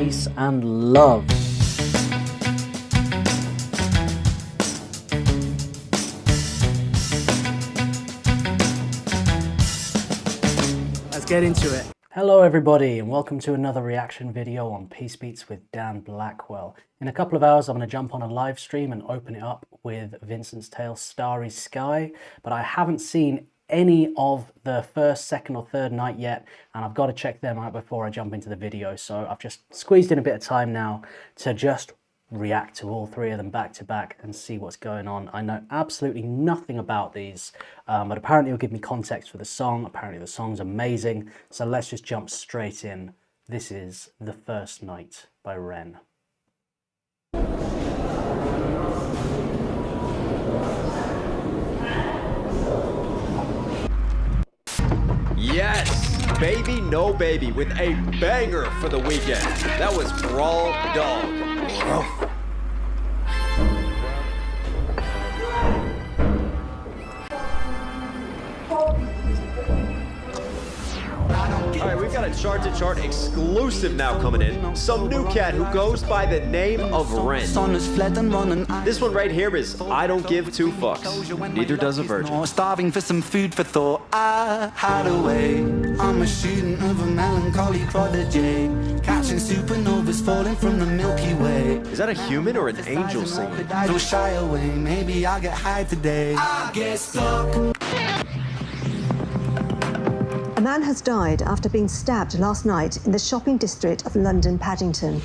peace and love. Let's get into it. Hello everybody and welcome to another reaction video on Peace Beats with Dan Blackwell. In a couple of hours I'm going to jump on a live stream and open it up with Vincent's Tale Starry Sky, but I haven't seen any of the first, second or third night yet, and I've got to check them out before I jump into the video, so I've just squeezed in a bit of time now to just react to all three of them back to back and see what's going on. I know absolutely nothing about these, but apparently it'll give me context for the song. Apparently the song's amazing, so let's just jump straight in. This is The First Night by Ren. Yes, Baby No Baby with a banger for the weekend. That was Brawl Dog. Alright, we've got a chart-to-chart exclusive now coming in. Some new cat who goes by the name of Ren. This one right here is I Don't Give Two Fucks. Neither does a virgin. Starving for some food for thought. I hide away. I'm a student of a melancholy prodigy, catching supernovas falling from the Milky Way. Is that a human or an angel singing? So shy away. Maybe I'll get high today. I get stuck. A man has died after being stabbed last night in the shopping district of London Paddington.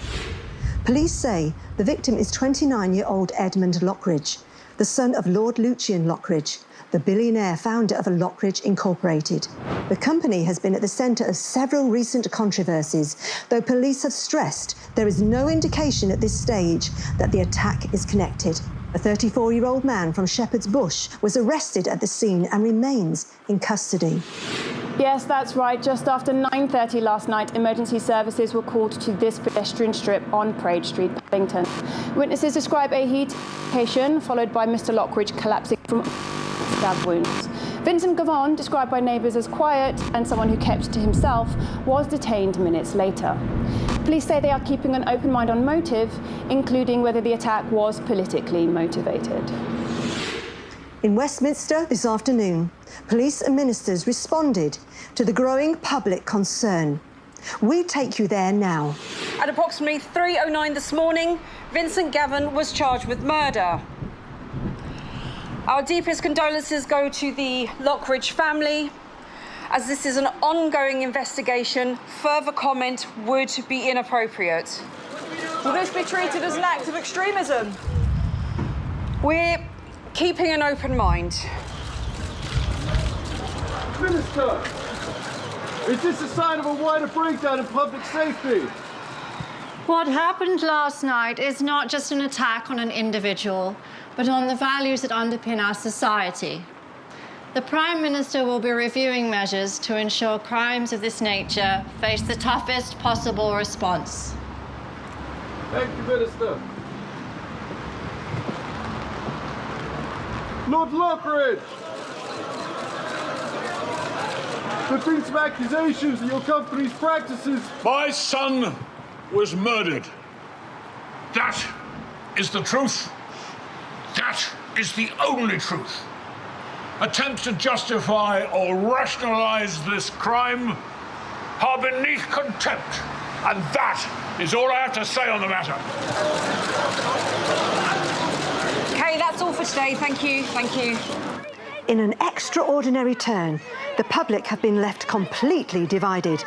Police say the victim is 29-year-old Edmund Lockridge, the son of Lord Lucian Lockridge, the billionaire founder of Lockridge Incorporated. The company has been at the centre of several recent controversies, though police have stressed there is no indication at this stage that the attack is connected. A 34-year-old man from Shepherd's Bush was arrested at the scene and remains in custody. Yes, that's right. Just after 9:30 last night, emergency services were called to this pedestrian strip on Parade Street, Paddington. Witnesses describe a heat altercation followed by Mr. Lockridge collapsing from stab wounds. Vincent Gavon, described by neighbours as quiet and someone who kept to himself, was detained minutes later. Police say they are keeping an open mind on motive, including whether the attack was politically motivated. In Westminster this afternoon, police and ministers responded to the growing public concern. We take you there now. At approximately 3:09 this morning, Vincent Gavon was charged with murder. Our deepest condolences go to the Lockridge family. As this is an ongoing investigation, further comment would be inappropriate. Will this be treated as an act of extremism? We're keeping an open mind. Minister, is this a sign of a wider breakdown in public safety? What happened last night is not just an attack on an individual, but on the values that underpin our society. The Prime Minister will be reviewing measures to ensure crimes of this nature face the toughest possible response. Thank you, Minister. Lord Lockridge! There have been some accusations that your company's practices... My son was murdered. That is the truth. That is the only truth. Attempts to justify or rationalize this crime are beneath contempt. And that is all I have to say on the matter. Okay, that's all for today. Thank you. Thank you. In an extraordinary turn, the public have been left completely divided.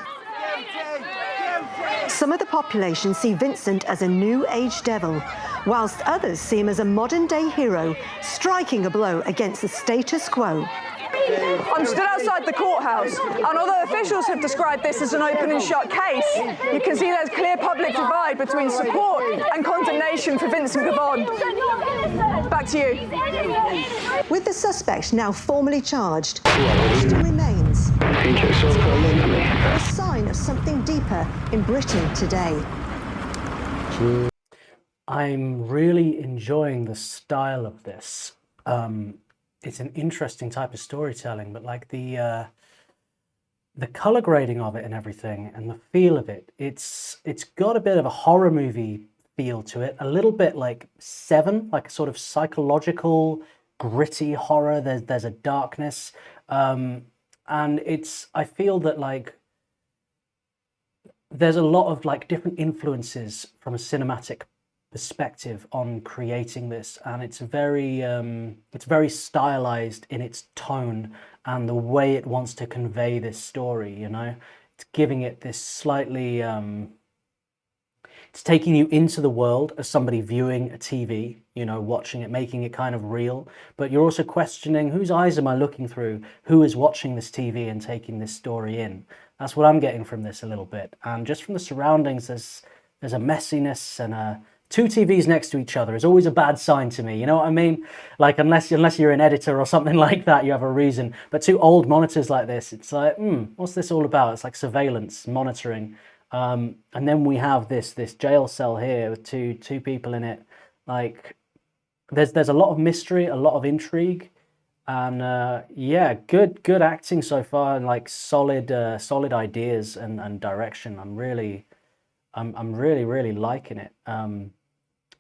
Some of the population see Vincent as a new age devil, whilst others see him as a modern-day hero, striking a blow against the status quo. I'm stood outside the courthouse, and although officials have described this as an open and shut case, you can see there's clear public divide between support and condemnation for Vincent Gavon. Back to you. With the suspect now formally charged, the question remains: a sign of something deeper in Britain today. I'm really enjoying the style of this. It's an interesting type of storytelling, but like the the color grading of it and everything, and the feel of it, it's got a bit of a horror movie feel to it, a little bit like Seven, like a sort of psychological, gritty horror. There's a darkness, and I feel that like there's a lot of like different influences from a cinematic perspective on creating this, and it's very stylized in its tone and the way it wants to convey this story, you know. It's giving it this slightly it's taking you into the world as somebody viewing a TV, you know, watching it, making it kind of real, but you're also questioning, whose eyes am I looking through? Who is watching this TV and taking this story in? That's what I'm getting from this a little bit. And just from the surroundings, there's a messiness, and two TVs next to each other is always a bad sign to me. You know what I mean? Like, unless you're an editor or something like that, you have a reason. But two old monitors like this, it's like, what's this all about? It's like surveillance, monitoring. And then we have this jail cell here with two people in it. Like, there's a lot of mystery, a lot of intrigue. And yeah, good acting so far, and like solid ideas and direction. I'm really liking it.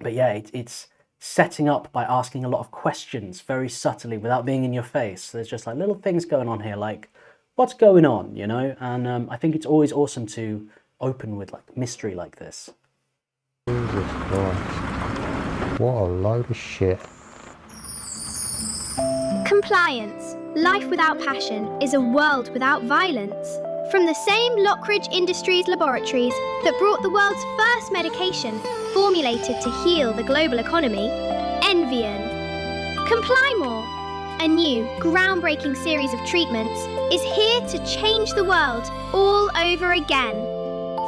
But yeah, it's setting up by asking a lot of questions very subtly without being in your face. There's just like little things going on here, like what's going on, you know. And I think it's always awesome to open with like mystery like this. Jesus Christ! What a load of shit. Compliance. Life without passion is a world without violence. From the same Lockridge Industries laboratories that brought the world's first medication formulated to heal the global economy, Envian. Comply More, a new, groundbreaking series of treatments, is here to change the world all over again.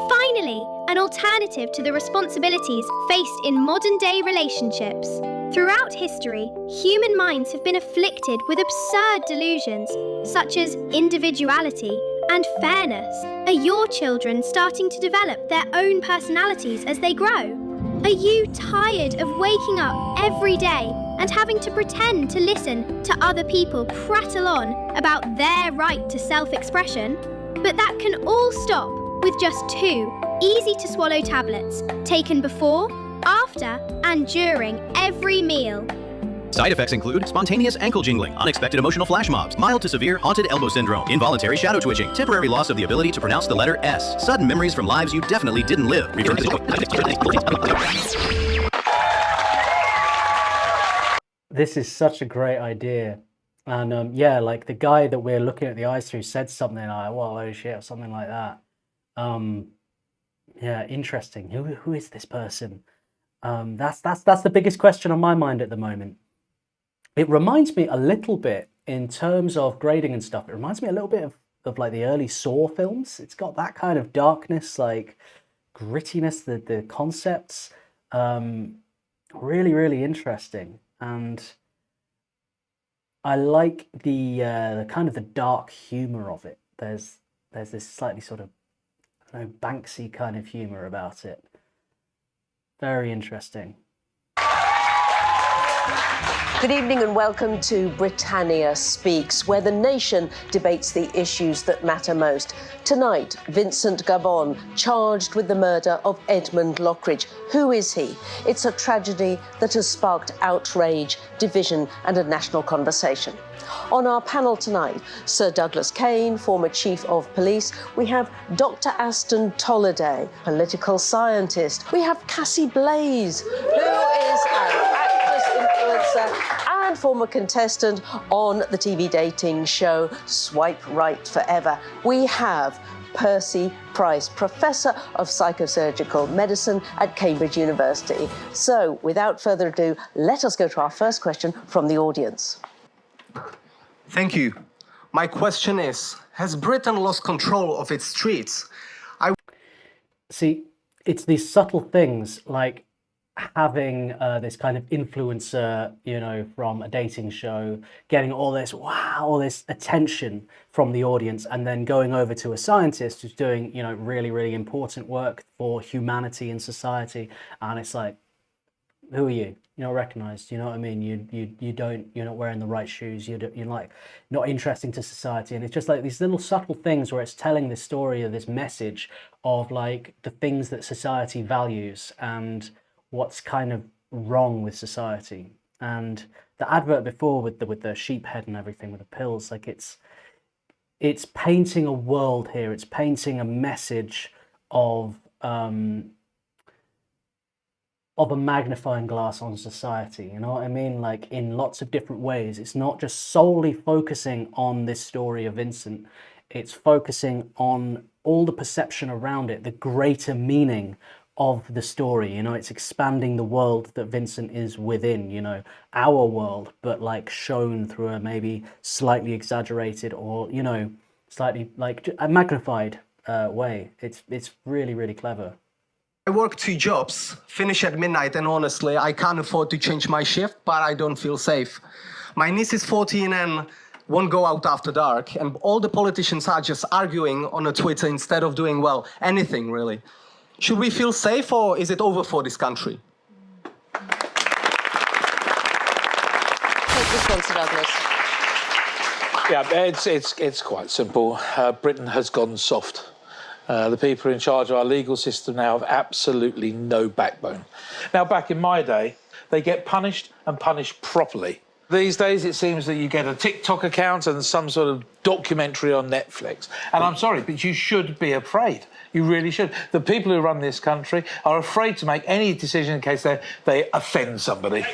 Finally, an alternative to the responsibilities faced in modern-day relationships. Throughout history, human minds have been afflicted with absurd delusions, such as individuality and fairness. Are your children starting to develop their own personalities as they grow? Are you tired of waking up every day and having to pretend to listen to other people prattle on about their right to self-expression? But that can all stop with just 2 easy-to-swallow tablets taken before, after, and during every meal. Side effects include spontaneous ankle jingling, unexpected emotional flash mobs, mild to severe haunted elbow syndrome, involuntary shadow twitching, temporary loss of the ability to pronounce the letter S, sudden memories from lives you definitely didn't live. This is such a great idea. And yeah, like the guy that we're looking at the eyes through said something like, "Well, oh shit," or something like that. Yeah, interesting. Who is this person? That's the biggest question on my mind at the moment. It reminds me a little bit, in terms of grading and stuff, it reminds me a little bit of like the early Saw films. It's got that kind of darkness, like grittiness, the concepts. Really interesting. And I like the kind of the dark humor of it. There's this slightly sort of, I don't know, Banksy kind of humor about it. Very interesting. Good evening and welcome to Britannia Speaks, where the nation debates the issues that matter most. Tonight, Vincent Gavon, charged with the murder of Edmund Lockridge. Who is he? It's a tragedy that has sparked outrage, division and a national conversation. On our panel tonight, Sir Douglas Kane, former Chief of Police. We have Dr. Aston Tolliday, political scientist. We have Cassie Blaze, who is an actress, influencer and former contestant on the TV dating show Swipe Right Forever. We have Percy Price, Professor of Psychosurgical Medicine at Cambridge University. So, without further ado, let us go to our first question from the audience. Thank you. My question is, has Britain lost control of its streets? See, it's these subtle things, like having this kind of influencer, you know, from a dating show, getting all this, wow, all this attention from the audience, and then going over to a scientist who's doing, you know, really important work for humanity and society. And it's like, who are you? not recognised. You know what I mean? You're not wearing the right shoes. You're like not interesting to society, and it's just like these little subtle things where it's telling this story or this message of like the things that society values and what's kind of wrong with society. And the advert before with the sheep head and everything with the pills, like it's painting a world here. It's painting a message of a magnifying glass on society, you know what I mean? Like in lots of different ways. It's not just solely focusing on this story of Vincent. It's focusing on all the perception around it, the greater meaning of the story. You know, it's expanding the world that Vincent is within, you know, our world, but like shown through a maybe slightly exaggerated or, you know, slightly like a magnified way. It's really, really clever. I work 2 jobs, finish at midnight, and honestly, I can't afford to change my shift, but I don't feel safe. My niece is 14 and won't go out after dark, and all the politicians are just arguing on a Twitter instead of doing, well, anything really. Should we feel safe, or is it over for this country? Take this one, Sir Douglas. Yeah, it's quite simple. Britain has gone soft. The people in charge of our legal system now have absolutely no backbone. Now, back in my day, they get punished and punished properly. These days, it seems that you get a TikTok account and some sort of documentary on Netflix. And I'm sorry, but you should be afraid. You really should. The people who run this country are afraid to make any decision in case they offend somebody.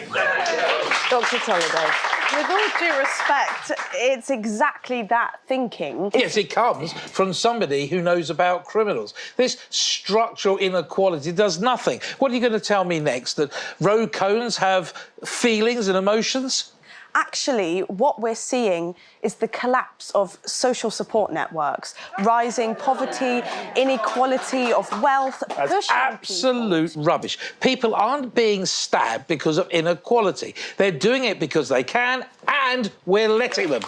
Dr. Tolliday. With all due respect, it's exactly that thinking. Yes, it comes from somebody who knows about criminals. This structural inequality does nothing. What are you going to tell me next? That road cones have feelings and emotions? Actually, what we're seeing is the collapse of social support networks, rising poverty, inequality of wealth. That's absolute rubbish. People aren't being stabbed because of inequality. They're doing it because they can, and we're letting them.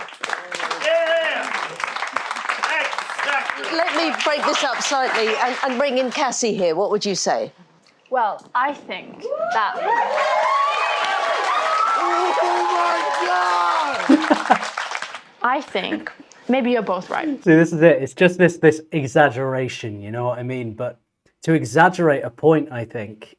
Let me break this up slightly and bring in Cassie here. What would you say? Well, I think that... I think maybe you're both right. See, this is it. It's just this exaggeration, you know what I mean? But to exaggerate a point, I think,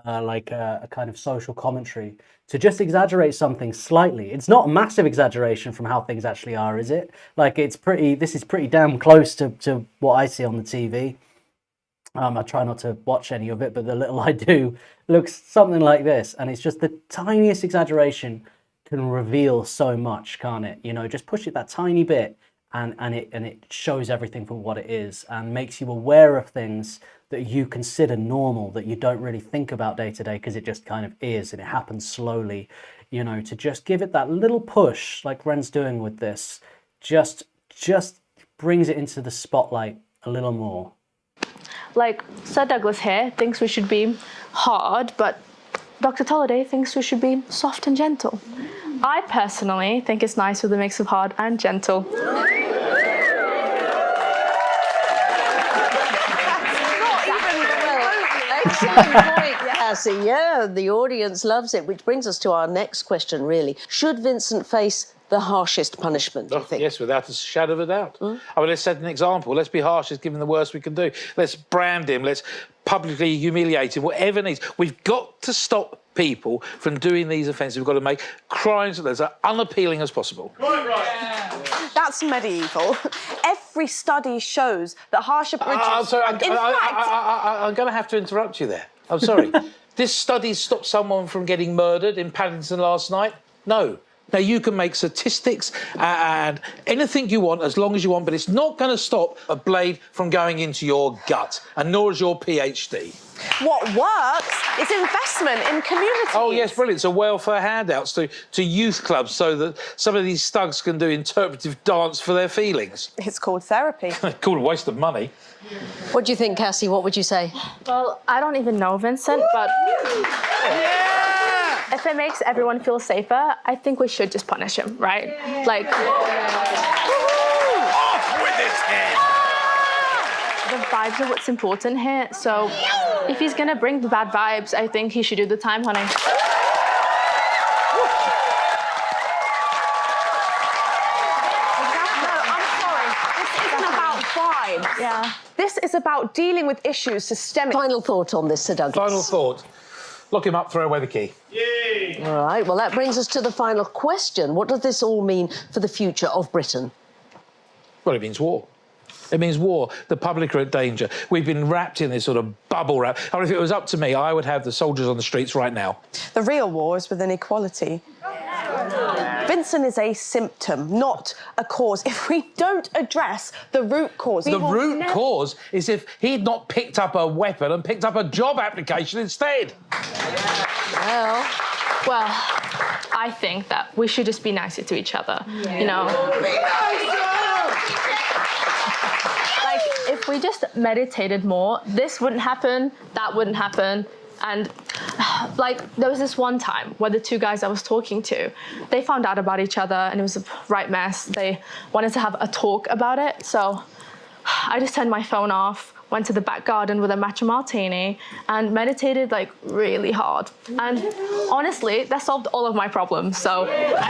like a kind of social commentary, to just exaggerate something slightly, it's not a massive exaggeration from how things actually are, is it? Like, this is pretty damn close to what I see on the TV. I try not to watch any of it, but the little I do looks something like this. And it's just the tiniest exaggeration can reveal so much, can't it? You know, just push it that tiny bit and it shows everything for what it is and makes you aware of things that you consider normal, that you don't really think about day to day because it just kind of is and it happens slowly. You know, to just give it that little push like Ren's doing with this, just brings it into the spotlight a little more. Like Sir Douglas here thinks we should be hard, but Dr. Tolliday thinks we should be soft and gentle. I personally think it's nice with a mix of hard and gentle. Excellent point, Cassie. Yeah, the audience loves it, which brings us to our next question, really. Should Vincent face the harshest punishment, do you think? Yes, without a shadow of a doubt. I mean, let's set an example. Let's be harsh. Let's give him the worst we can do. Let's brand him. Let's publicly humiliate him, whatever needs. We've got to stop people from doing these offences. We've got to make crimes that are as unappealing as possible. Right. That's medieval. Every study shows that harsher punishment... I'm sorry, I'm going to have to interrupt you there. I'm sorry. This study stopped someone from getting murdered in Paddington last night? No. Now, you can make statistics and anything you want as long as you want, but it's not going to stop a blade from going into your gut, and nor is your PhD. What works is investment in communities. Oh, yes, brilliant. So welfare handouts to youth clubs so that some of these thugs can do interpretive dance for their feelings. It's called therapy. Called a waste of money. What do you think, Cassie? What would you say? Well, I don't even know Vincent, but... If it makes everyone feel safer, I think we should just punish him, right? Like... Off with his head! The vibes are what's important here, so if he's gonna bring the bad vibes, I think he should do the time, honey. This is about dealing with issues systemic. Final thought on this, Sir Douglas. Final thought. Lock him up, throw away the key. Yay! All right, well, that brings us to the final question. What does this all mean for the future of Britain? Well, it means war. It means war. The public are at danger. We've been wrapped in this sort of bubble wrap. I mean, if it was up to me, I would have the soldiers on the streets right now. The real war is with inequality. Vincent is a symptom, not a cause. If we don't address the root cause... The root cause is if he'd not picked up a weapon and picked up a job application instead. Well, I think that we should just be nicer to each other, you know? Like, if we just meditated more, this wouldn't happen, that wouldn't happen. And, like, there was this one time where the two guys I was talking to, they found out about each other and it was a right mess. They wanted to have a talk about it. So I just turned my phone off, went to the back garden with a matcha martini and meditated, like, really hard. And honestly, that solved all of my problems. So I think it could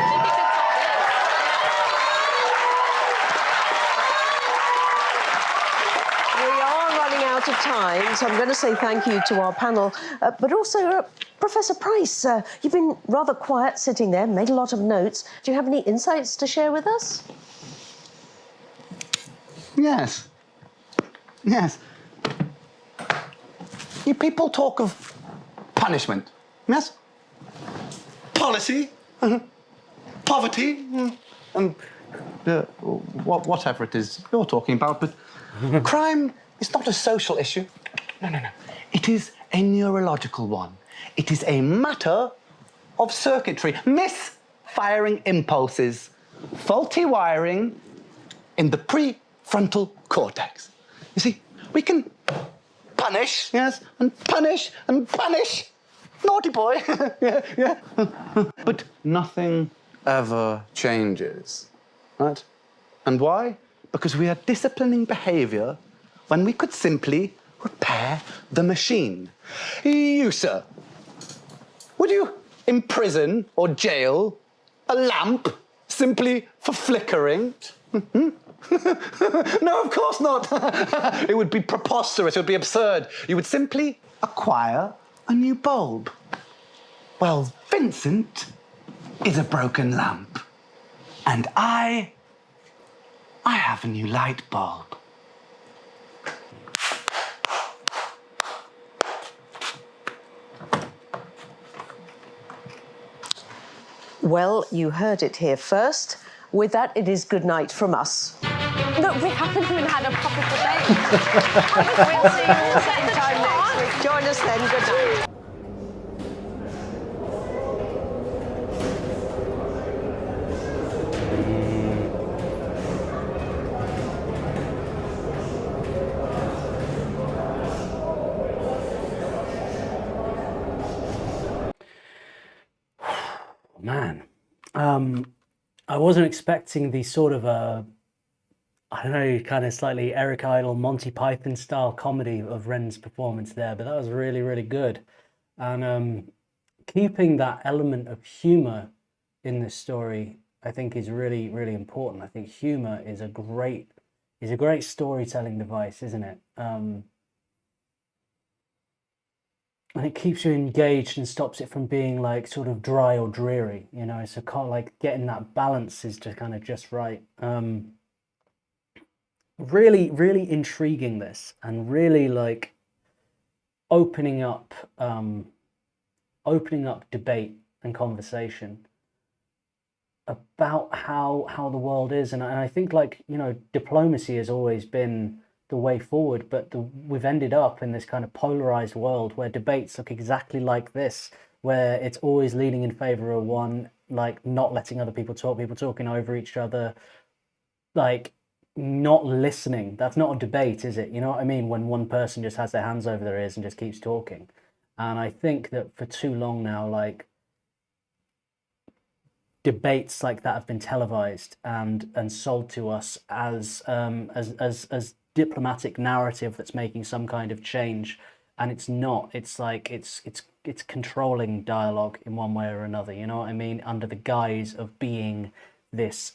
solve Out of time, so I'm going to say thank you to our panel, but also Professor Price. You've been rather quiet sitting there, made a lot of notes. Do you have any insights to share with us? Yes. Yes. You people talk of punishment, yes? Policy, poverty, and whatever it is you're talking about, but crime is not a social issue. No, no, no. It is a neurological one. It is a matter of circuitry, misfiring impulses, faulty wiring in the prefrontal cortex. You see, we can punish, yes, and punish and punish. Naughty boy. yeah. But nothing ever changes, right? And why? Because we are disciplining behavior when we could simply repair the machine. You, sir, would you imprison or jail a lamp simply for flickering? No, of course not. It would be preposterous, it would be absurd. You would simply acquire a new bulb. Well, Vincent is a broken lamp. And I have a new light bulb. Well, you heard it here first. With that, it is good night from us. Look, we haven't even had a proper debate. We'll see you all same time next week. Join us then. Good night. Man, I wasn't expecting the sort of I don't know, kind of slightly Eric Idle, Monty Python style comedy of Ren's performance there, but that was really, really good. And keeping that element of humor in this story, I think is really, really important. I think humor is a great storytelling device, isn't it? And it keeps you engaged and stops it from being like sort of dry or dreary, you know. So kind of like getting that balance is just kind of just right. Really, really intriguing this, and really like opening up debate and conversation about how the world is. And I think, like, you know, diplomacy has always been the way forward, but we've ended up in this kind of polarized world where debates look exactly like this, where it's always leaning in favor of one, like not letting other people talking over each other, like not listening. That's not a debate, is it? You know what I mean? When one person just has their hands over their ears and just keeps talking. And I think that for too long now, like, debates like that have been televised and sold to us as diplomatic narrative that's making some kind of change, and it's not. It's like it's controlling dialogue in one way or another, you know what I mean, under the guise of being this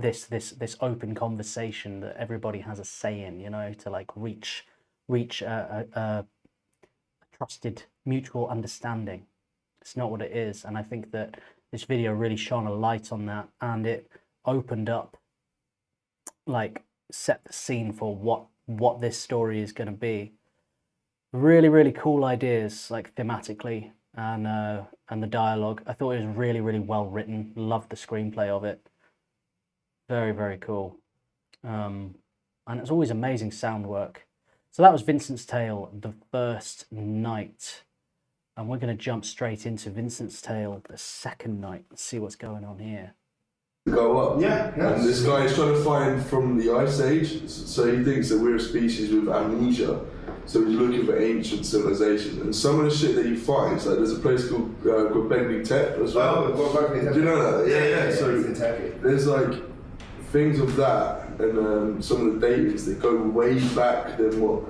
this open conversation that everybody has a say in, you know, to like reach a trusted mutual understanding. It's not what it is, and I think that this video really shone a light on that, and it opened up, like, set the scene for what this story is going to be. Really, really cool ideas, like thematically, and the dialogue. I thought it was really, really well written. Loved the screenplay of it. Very, very cool. And it's always amazing sound work. So that was Vincent's Tale, the first night. And we're going to jump straight into Vincent's Tale, the second night, and see what's going on here. Go up. Yeah. And this guy is trying to find from the Ice Age, so he thinks that we're a species with amnesia. So he's looking for ancient civilizations. And some of the shit that he finds, like there's a place called Göbekli Tepe as well. Do you know that? Yeah. So there's like things of that, and some of the datings that go way back than what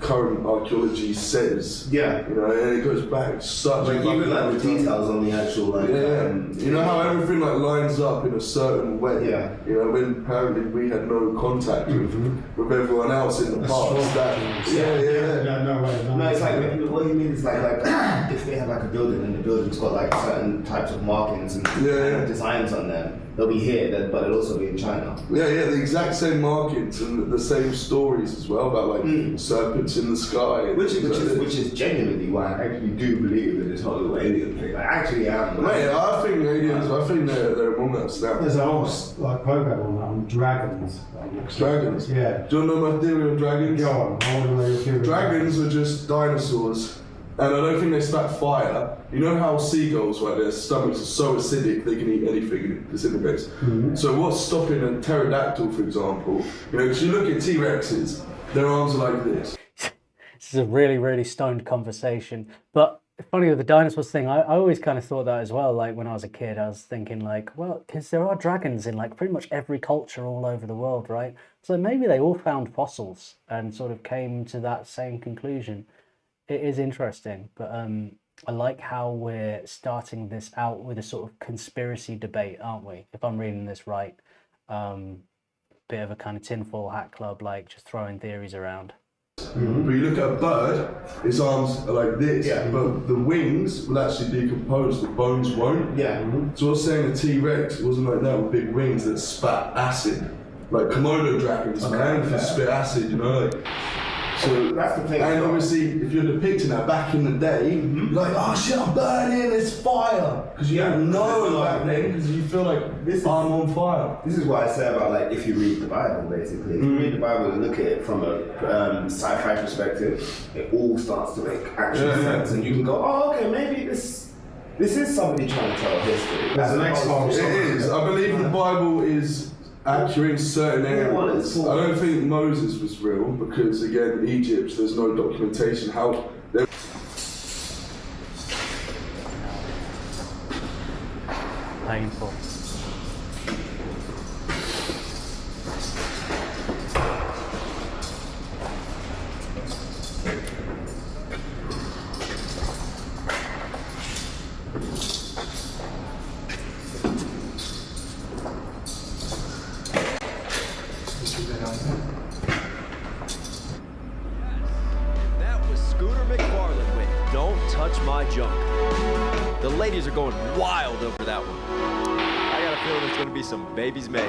current archaeology says. Yeah. You know, and it goes back such like even like the details on the actual like you know how everything like lines up in a certain way. Yeah. You know, when apparently we had no contact with everyone else in the past. No, it's like what you mean is like if they have like a building and the building's got like certain types of markings and designs on them, they'll be here, but it'll also be in China. Yeah, the exact same markings and the same stories as well about like serpents in the sky. Which is genuinely why I actually do believe that this whole alien thing. I actually am. Mate, I think aliens. I think they're among us now. There's a whole like program on that on dragons. Dragons. Yeah. Do you know my theory on dragons? Go on. I want to know your theory. Dragons are just dinosaurs. And I don't think they spat fire. You know how seagulls, right, their stomachs are so acidic they can eat anything and it disintegrates. So what's stopping a pterodactyl, for example, you know, because you look at T-Rexes, their arms are like this. This is a really, really stoned conversation. But funny with the dinosaurs thing, I always kind of thought that as well. Like when I was a kid, I was thinking like, well, because there are dragons in like pretty much every culture all over the world, right? So maybe they all found fossils and sort of came to that same conclusion. It is interesting, but I like how we're starting this out with a sort of conspiracy debate, aren't we? If I'm reading this right. Bit of a kind of tinfoil hat club, like just throwing theories around. But you look at a bird, its arms are like this, but the wings will actually decompose, the bones won't. So I was saying a T-Rex wasn't like that with big wings that spat acid. Like Komodo dragons, man, can spit acid, you know? Like, so that's the thing. And obviously, if you're depicting that back in the day, you're like, oh shit, I'm burning, there's fire. Because you don't know back then, because you feel like I'm on fire. This is what I say about like if you read the Bible, basically. If you read the Bible and look at it from a sci-fi perspective, it all starts to make actual sense, and you can go, oh, okay, maybe this is somebody trying to tell history. There's an X-Files. It is. I believe the Bible is accurate in certain areas. I don't think Moses was real because, again, Egypt, there's no documentation how. Painful. The ladies are going wild over that one. I got a feeling there's going to be some babies made.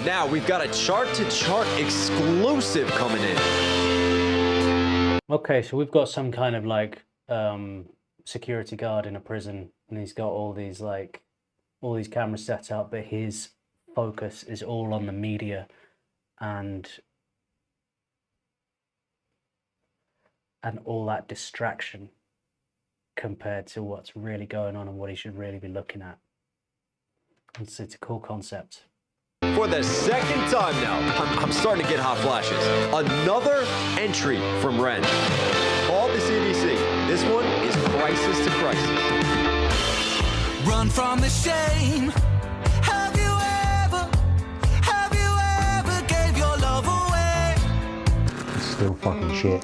Now we've got a chart-to-chart exclusive coming in. Okay, so we've got some kind of like security guard in a prison, and he's got all these cameras set up, but his focus is all on the media and all that distraction compared to what's really going on and what he should really be looking at. It's a cool concept. For the second time now, I'm starting to get hot flashes. Another entry from Ren. All the CDC. This one is crisis to crisis. Run from the shame. feel fucking shit.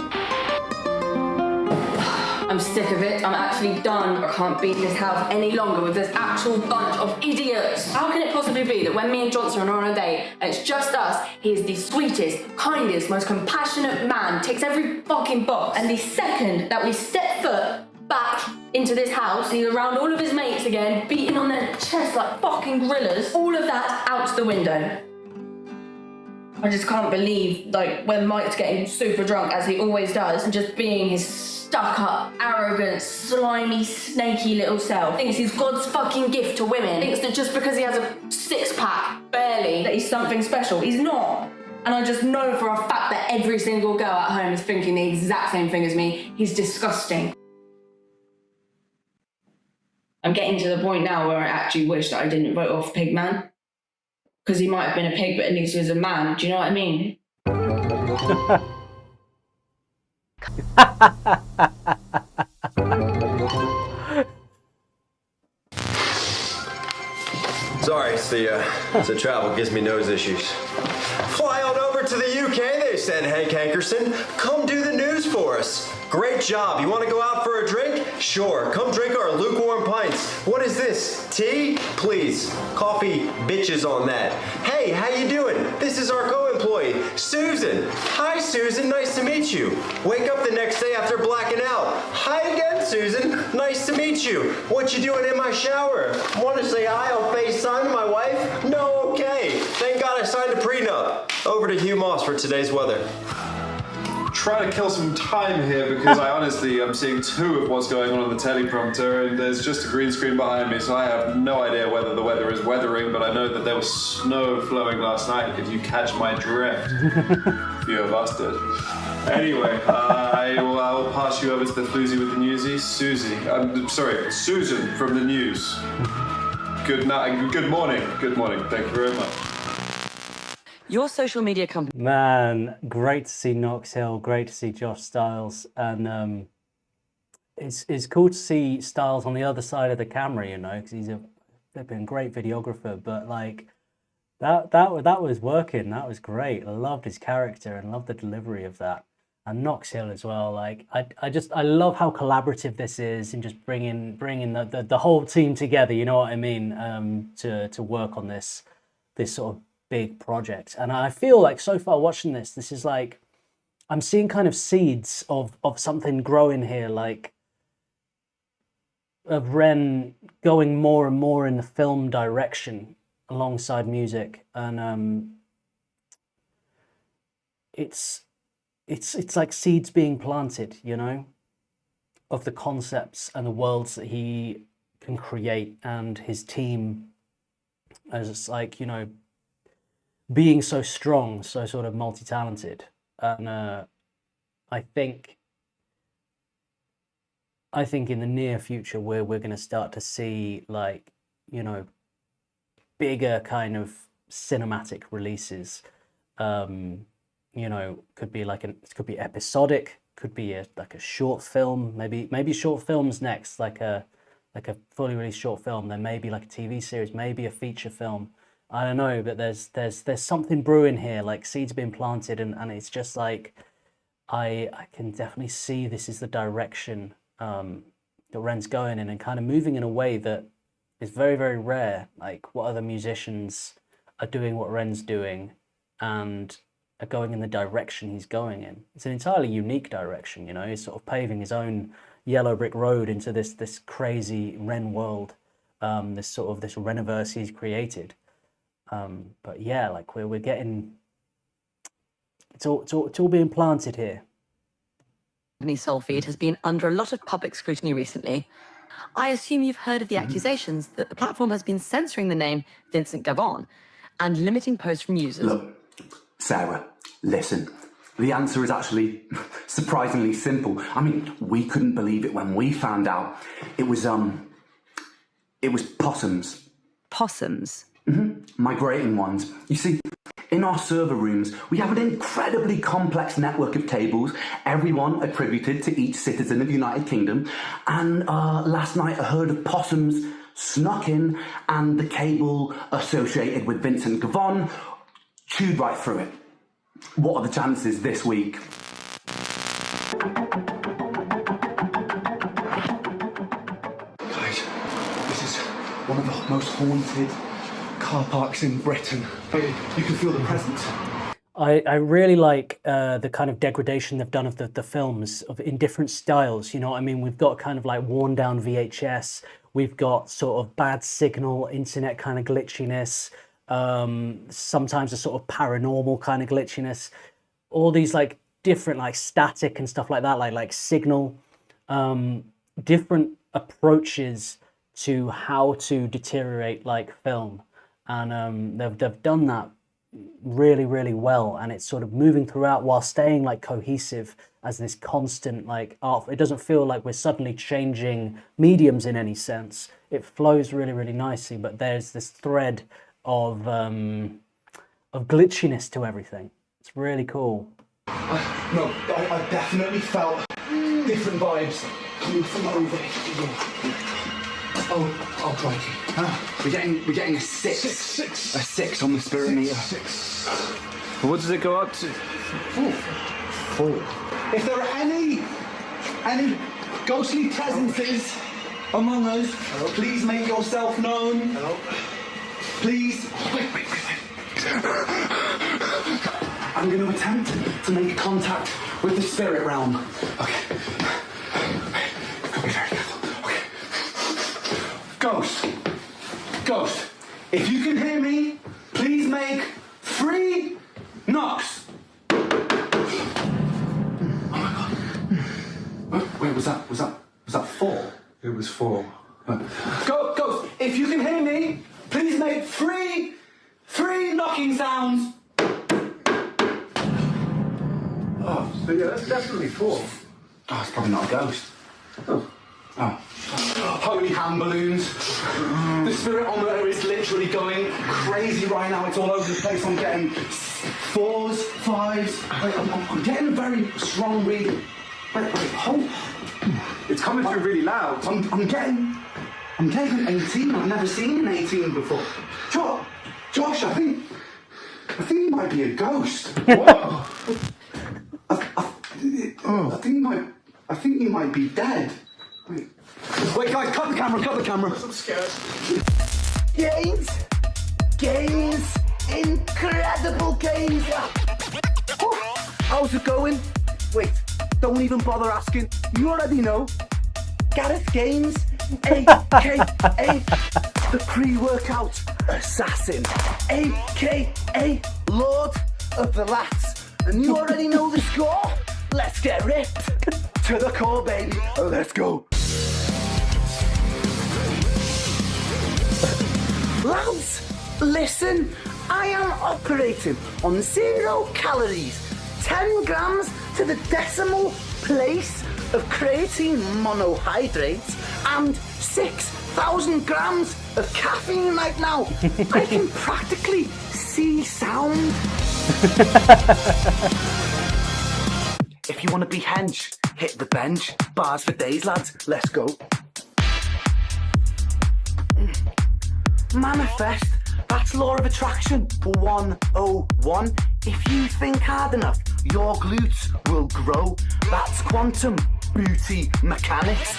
I'm sick of it. I'm actually done. I can't be in this house any longer with this actual bunch of idiots. How can it possibly be that when me and Johnson are on a date and it's just us, he is the sweetest, kindest, most compassionate man, ticks every fucking box, and the second that we step foot back into this house, he's around all of his mates again, beating on their chest like fucking gorillas, all of that out the window. I just can't believe, like, when Mike's getting super drunk, as he always does, and just being his stuck-up, arrogant, slimy, snaky little self, thinks he's God's fucking gift to women, thinks that just because he has a six-pack, barely, that he's something special. He's not. And I just know for a fact that every single girl at home is thinking the exact same thing as me. He's disgusting. I'm getting to the point now where I actually wish that I didn't vote off Pigman. Because he might have been a pig, but at least he was a man. Do you know what I mean? Sorry, it's the travel gives me nose issues. Fly on over to the UK, they said, Hank Hankerson. Come do the news for us. Great job. You want to go out for a drink? Sure. Come drink our lukewarm pints. What is this? Tea? Please. Coffee, bitches on that. Hey, how you doing? This is our co-employee, Susan. Hi, Susan. Nice to meet you. Wake up the next day after blacking out. Hi again, Susan. Nice to meet you. What you doing in my shower? Want to say hi on FaceTime to my wife? No, okay. Thank God I signed a prenup. Over to Hugh Moss for today's weather. Trying to kill some time here because I'm seeing two of what's going on the teleprompter, and there's just a green screen behind me, so I have no idea whether the weather is weathering, but I know that there was snow flowing last night, if you catch my drift. Few of us did. Anyway, I'll pass you over to the floozy with the newsies. Susan from the news. Good night, good morning, thank you very much. Your social media company. Man, great to see Knox Hill, great to see Josh Styles, and it's cool to see Styles on the other side of the camera, you know, because they've been a great videographer, but like that was working, that was great. I loved his character and loved the delivery of that, and Knox Hill as well. Like I love how collaborative this is, and just bringing the whole team together. You know what I mean? To work on this sort of big project. And I feel like so far watching this is like I'm seeing kind of seeds of something growing here, like of Ren going more and more in the film direction alongside music, and it's like seeds being planted, you know, of the concepts and the worlds that he can create, and his team as it's like, you know, being so strong, so sort of multi-talented. And I think in the near future we're going to start to see, like, you know, bigger kind of cinematic releases. You know, could be like it could be episodic, could be like a short film, maybe short films next, like a fully released short film, then maybe like a TV series, maybe a feature film. I don't know, but there's something brewing here, like seeds being planted, and it's just like I can definitely see this is the direction that Ren's going in, and kind of moving in a way that is very, very rare. Like, what other musicians are doing what Ren's doing and are going in the direction he's going in. It's an entirely unique direction, you know. He's sort of paving his own yellow brick road into this crazy Ren world, this Reniverse he's created. But yeah, like we're getting, it's all being planted here. Soulfeed has been under a lot of public scrutiny recently. I assume you've heard of the accusations that the platform has been censoring the name Vincent Gavon and limiting posts from users. Look, Sarah, listen. The answer is actually surprisingly simple. I mean, we couldn't believe it when we found out. It was possums. Possums? Mm-hmm. Migrating ones. You see, in our server rooms, we have an incredibly complex network of tables, everyone attributed to each citizen of the United Kingdom. And last night, a herd of possums snuck in, and the cable associated with Vincent Gavon chewed right through it. What are the chances this week Guys, this is one of the most haunted car parks in Britain. You can feel the presence. I really like the kind of degradation they've done of the films in different styles. You know what I mean? We've got kind of like worn down VHS. We've got sort of bad signal, internet kind of glitchiness. Sometimes a sort of paranormal kind of glitchiness. All these like different like static and stuff like that, like signal. Different approaches to how to deteriorate like film, and they've done that really, really well, and it's sort of moving throughout while staying like cohesive as this constant like art. It doesn't feel like we're suddenly changing mediums in any sense. It flows really, really nicely, but there's this thread of glitchiness to everything. It's really cool. No, I definitely felt different vibes coming from over here. Oh, crikey. We're getting a 6. A 6 on the spirit meter. 6. What does it go up to? 4. If there are any ghostly presences among us, please make yourself known. Please. Wait. I'm going to attempt to make contact with the spirit realm. Okay. Gotta be very careful. Okay. Ghost. If you can hear me, please make 3 knocks. Oh my God. Wait, was that 4? It was 4. Ghost, if you can hear me, please make 3 knocking sounds. Oh, so yeah, that's definitely 4. Oh, it's probably not a ghost. Oh. Holy hand balloons. The spirometer is literally going crazy right now. It's all over the place. I'm getting 4s, 5s. I'm getting a very strong reading. Wait, hold. It's coming through really loud. I'm getting an 18. I've never seen an 18 before. Josh, I think he might be a ghost. What? I think he might be dead. Wait, guys, cut the camera. I'm scared. Gains, incredible gains. How's it going? Wait, don't even bother asking. You already know. Gareth Gaines, a.k.a. the pre-workout assassin, a.k.a. Lord of the Lats. And you already know the score. Let's get ripped to the core, baby. Let's go. Lads, listen, I am operating on 0 calories, 10 grams to the decimal place of creatine monohydrates, and 6,000 grams of caffeine right now. I can practically see sound. If you want to be hench, hit the bench. Bars for days, lads. Let's go. Manifest. That's law of attraction 101. If you think hard enough, your glutes will grow. That's quantum booty mechanics.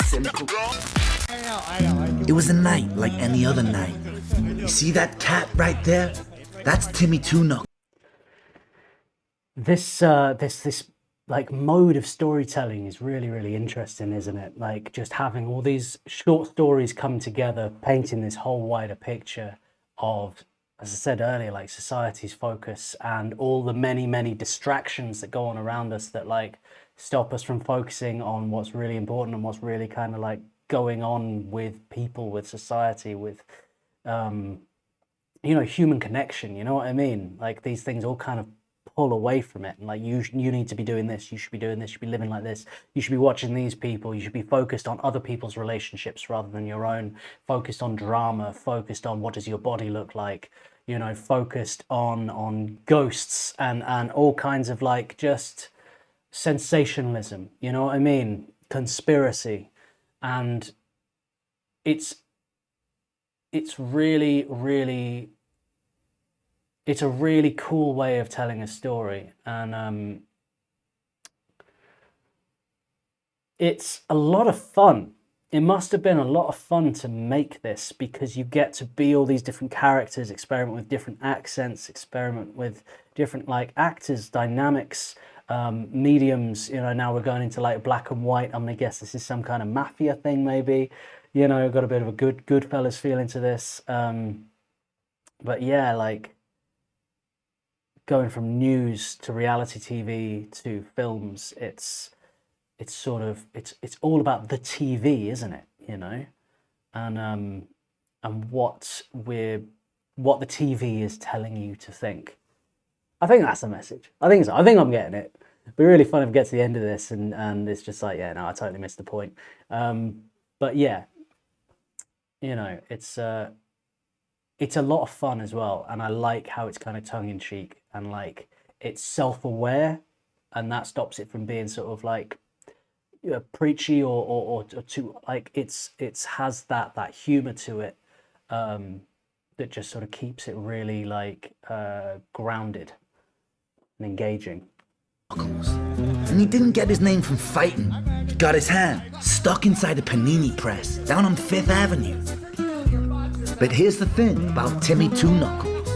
Simple. It was a night like any other night. You see that cat right there? That's Timmy Tuna. This like mode of storytelling is really, really interesting, isn't it? Like just having all these short stories come together, painting this whole wider picture of, as I said earlier, like society's focus and all the many, many distractions that go on around us that like stop us from focusing on what's really important and what's really kind of like going on with people, with society, with human connection. You know what I mean? Like these things all kind of pull away from it, and like you need to be doing this, you should be doing this, you should be living like this, you should be watching these people, you should be focused on other people's relationships rather than your own, focused on drama, focused on what does your body look like, focused on ghosts and all kinds of like just sensationalism, you know what I mean, conspiracy. And it's really, really, it's a really cool way of telling a story. And it's a lot of fun. It must have been a lot of fun to make this, because you get to be all these different characters, experiment with different accents, experiment with different like actors, dynamics, mediums. You know, now we're going into like black and white. I'm gonna guess this is some kind of mafia thing, maybe. You know, got a bit of a Goodfellas feeling to this. But yeah, like going from news to reality TV to films, it's sort of it's all about the TV, isn't it? You know, and what the TV is telling you to think. I think that's the message. I think so. I think I'm getting it. It'd be really fun if we get to the end of this and it's just like, yeah, no, I totally missed the point. But yeah, you know, it's a lot of fun as well, and I like how it's kind of tongue-in-cheek and like it's self-aware, and that stops it from being sort of like preachy or too like it's has that humor to it, that just sort of keeps it really like grounded and engaging. And he didn't get his name from fighting. He got his hand stuck inside a panini press down on 5th Avenue. But here's the thing about Timmy Two Knuckles.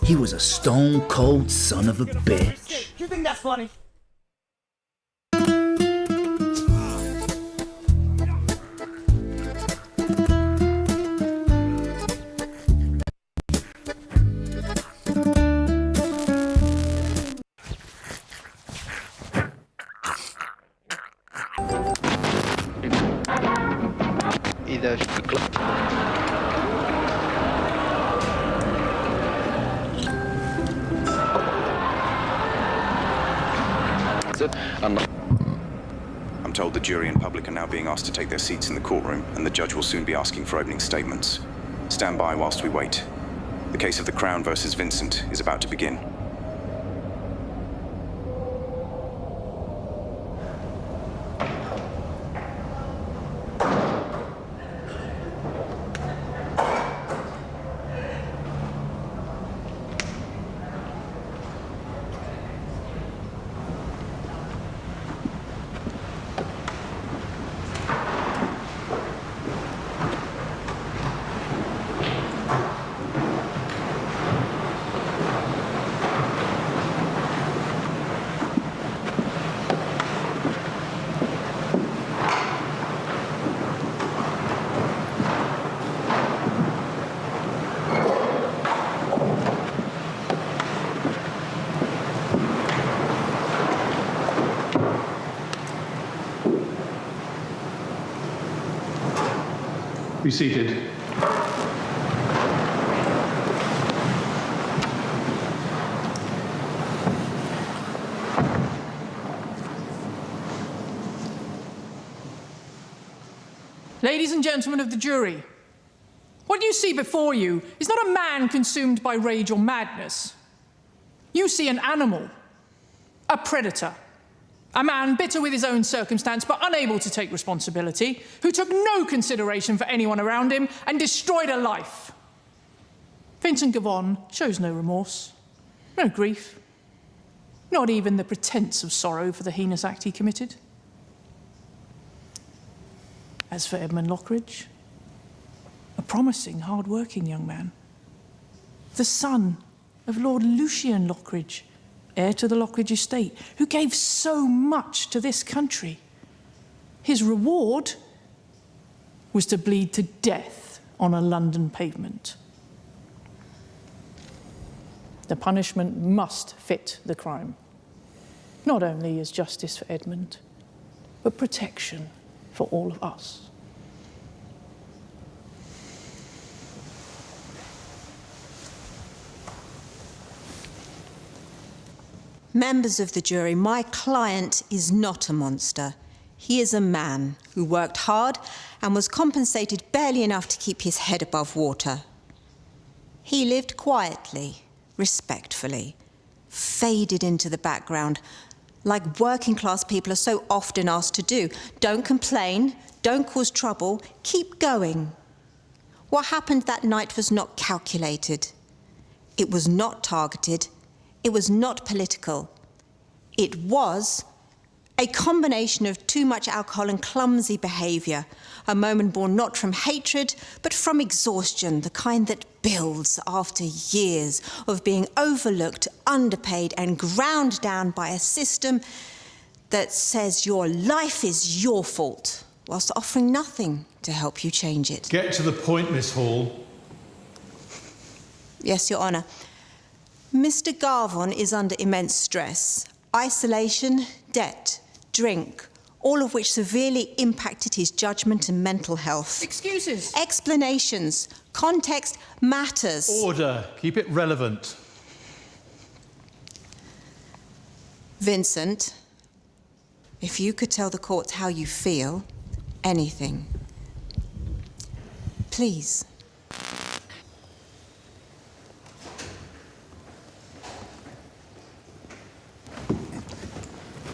He was a stone cold son of a bitch. You think that's funny? I'm told the jury and public are now being asked to take their seats in the courtroom, and the judge will soon be asking for opening statements. Stand by whilst we wait. The case of the Crown versus Vincent is about to begin. Be seated. Ladies and gentlemen of the jury, what you see before you is not a man consumed by rage or madness. You see an animal, a predator. A man bitter with his own circumstance but unable to take responsibility, who took no consideration for anyone around him and destroyed a life. Vincent Gavon shows no remorse, no grief, not even the pretense of sorrow for the heinous act he committed. As for Edmund Lockridge, a promising, hard-working young man, the son of Lord Lucian Lockridge, heir to the Lockridge estate, who gave so much to this country. His reward was to bleed to death on a London pavement. The punishment must fit the crime, not only as justice for Edmund, but protection for all of us. Members of the jury, my client is not a monster. He is a man who worked hard and was compensated barely enough to keep his head above water. He lived quietly, respectfully, faded into the background, like working class people are so often asked to do. Don't complain, don't cause trouble, keep going. What happened that night was not calculated. It was not targeted. It was not political. It was A combination of too much alcohol and clumsy behaviour. A moment born not from hatred, but from exhaustion, the kind that builds after years of being overlooked, underpaid and ground down by a system that says your life is your fault, whilst offering nothing to help you change it. Get to the point, Miss Hall. Yes, Your Honour. Mr. Garvon is under immense stress. Isolation, debt, drink, all of which severely impacted his judgment and mental health. Excuses. Explanations. Context matters. Order. Keep it relevant. Vincent, if you could tell the court how you feel, anything, please.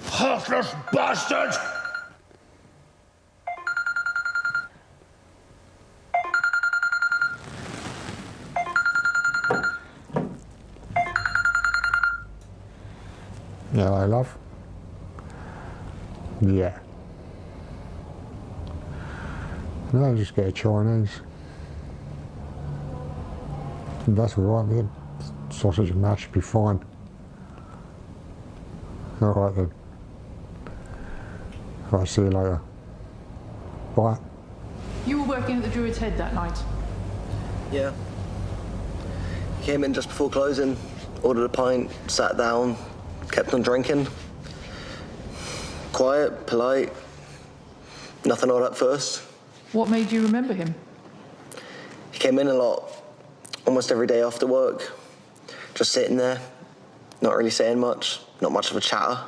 Heartless bastard! Hello, love. Yeah. No, just get a Chinese. That's all right, man. Sausage and mash should be fine. All right then. I'll see you later. Bye. You were working at the Druid's Head that night. Yeah. Came in just before closing, ordered a pint, sat down, kept on drinking. Quiet, polite, nothing odd at first. What made you remember him? He came in a lot, almost every day after work. Just sitting there, not really saying much, not much of a chatter.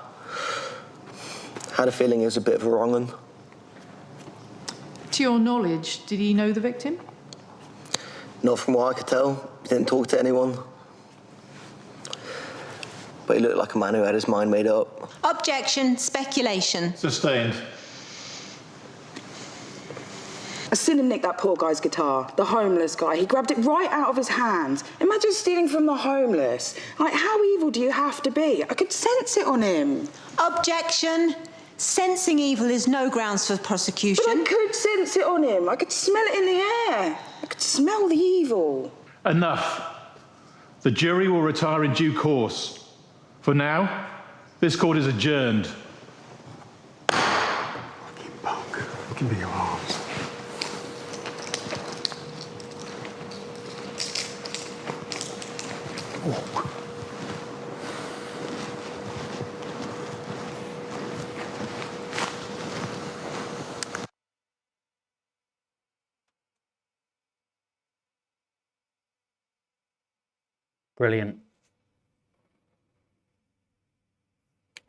Had a feeling he was a bit of a wrong un. To your knowledge, did he know the victim? Not from what I could tell. He didn't talk to anyone. But he looked like a man who had his mind made up. Objection, speculation. Sustained. I seen him nick that poor guy's guitar, the homeless guy. He grabbed it right out of his hands. Imagine stealing from the homeless. Like, how evil do you have to be? I could sense it on him. Objection. Sensing evil is no grounds for prosecution. But I could sense it on him. I could smell it in the air. I could smell the evil. Enough. The jury will retire in due course. For now, this court is adjourned. Fucking punk. Give me your arms. Oh. Brilliant.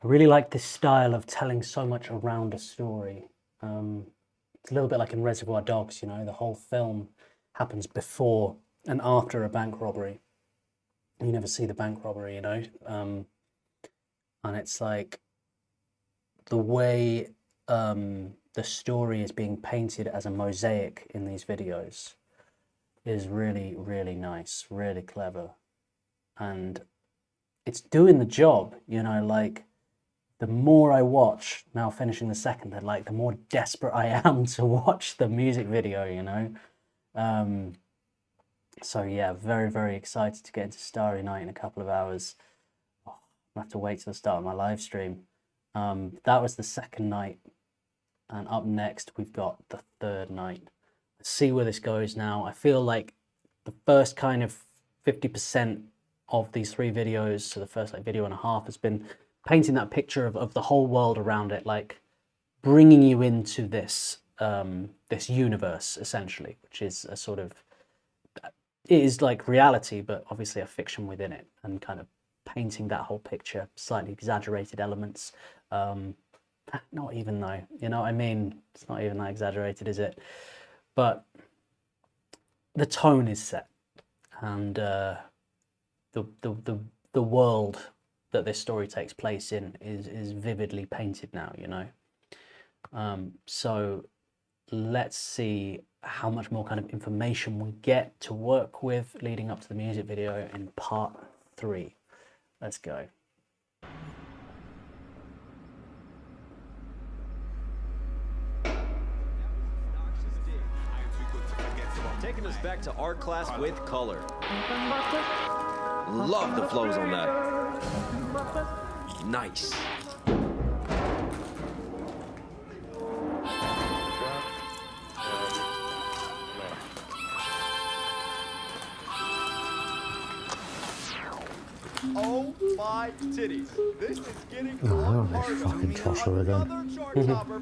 I really like this style of telling so much around a story. It's a little bit like in Reservoir Dogs, you know, the whole film happens before and after a bank robbery. You never see the bank robbery, you know? And it's like the way the story is being painted as a mosaic in these videos is really, really nice, really clever. And it's doing the job, you know, like the more I watch, now finishing the second, like the more desperate I am to watch the music video, you know. So yeah, very, very excited to get into Starry Night in a couple of hours. Oh, I have to wait till the start of my live stream. That was the second night, and up next we've got the third night. Let's see where this goes now. I feel like the first kind of 50% of these three videos, so the first like video and a half, has been painting that picture of the whole world around it, like bringing you into this this universe essentially, which is a sort of, it is like reality, but obviously a fiction within it, and kind of painting that whole picture, slightly exaggerated elements. Not even though, you know what I mean? It's not even that exaggerated, is it? But the tone is set, and the world that this story takes place in is vividly painted now, you know. So let's see how much more kind of information we get to work with leading up to the music video in part 3. Let's go. Taking us back to art class with color. Love the flows on that. Nice. Oh my titties. This is getting Oh, this fucking tosser again.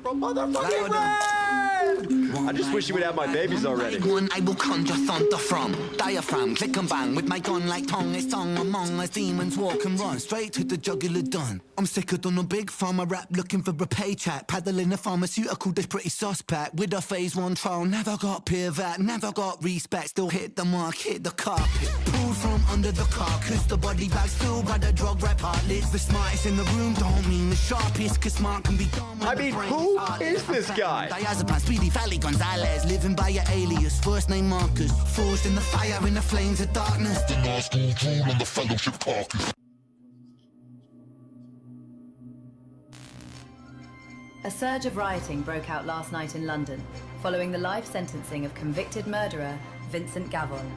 from motherfucking Red! I just wish you would have my babies already. One I will conjure thunder from diaphragm, click and bang with my gun like tongue. It's tongue among us demons walk and run straight to the jugular done. I'm sicker than a big pharma rap looking for a paycheck, paddling a pharmaceutical that's pretty suspect. With a phase 1 trial, never got peer vat, never got respect. Still hit the mark, hit the carpet, pulled from under the carcass. The body bag still by the drug rep heartless. The smartest in the room don't mean the sharpest, cause smart can be done. I mean, who is this guy? Diazepam, Speedy, Fally, Gonzalez, living by your alias, first name Marcus, forged in the fire in the flames of darkness. The last school drool on the fellowship carcass. A surge of rioting broke out last night in London, following the life sentencing of convicted murderer Vincent Gavon.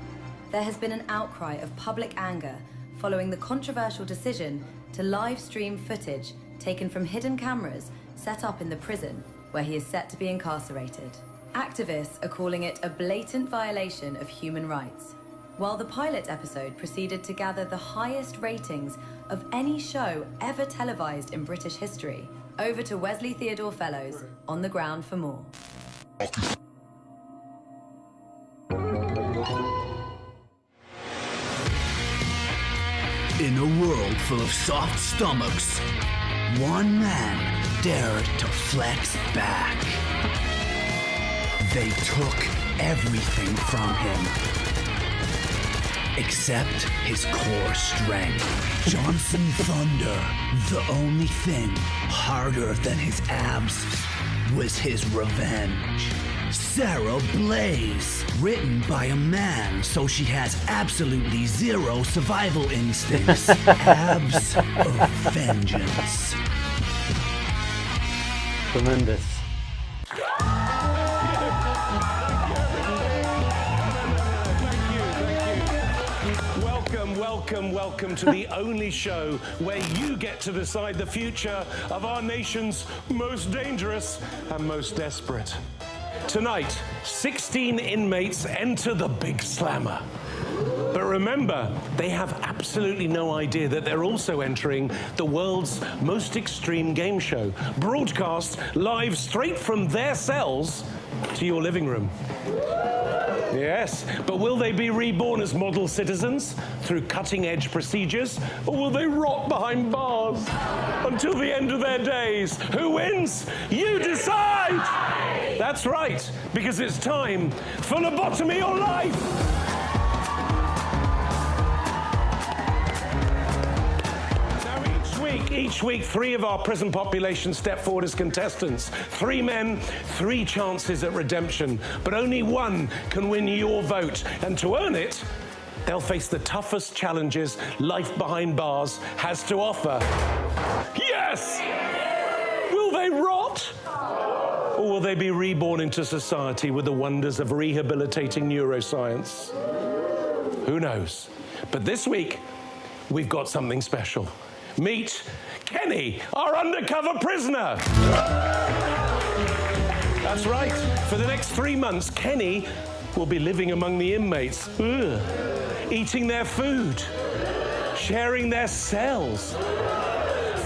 There has been an outcry of public anger following the controversial decision to live stream footage taken from hidden cameras set up in the prison where he is set to be incarcerated. Activists are calling it a blatant violation of human rights. While the pilot episode proceeded to gather the highest ratings of any show ever televised in British history, over to Wesley Theodore Fellows on the ground for more. In a world full of soft stomachs, one man dared to flex back. They took everything from him, except his core strength. Johnson Thunder, the only thing harder than his abs was his revenge. Sarah Blaze, written by a man, so she has absolutely zero survival instincts. Abs of vengeance. Tremendous. Welcome to the only show where you get to decide the future of our nation's most dangerous and most desperate. Tonight, 16 inmates enter the Big Slammer. But remember, they have absolutely no idea that they're also entering the world's most extreme game show, broadcast live straight from their cells to your living room. Yes, but will they be reborn as model citizens through cutting-edge procedures, or will they rot behind bars until the end of their days? Who wins? You decide! That's right, because it's time for Lobotomy or Life! Each week, 3 of our prison population step forward as contestants. 3 men, 3 chances at redemption, but only one can win your vote. And to earn it, they'll face the toughest challenges life behind bars has to offer. Yes! Will they rot? Or will they be reborn into society with the wonders of rehabilitating neuroscience? Who knows? But this week, we've got something special. Meet Kenny, our undercover prisoner. That's right. For the next 3 months, Kenny will be living among the inmates, eating their food, sharing their cells,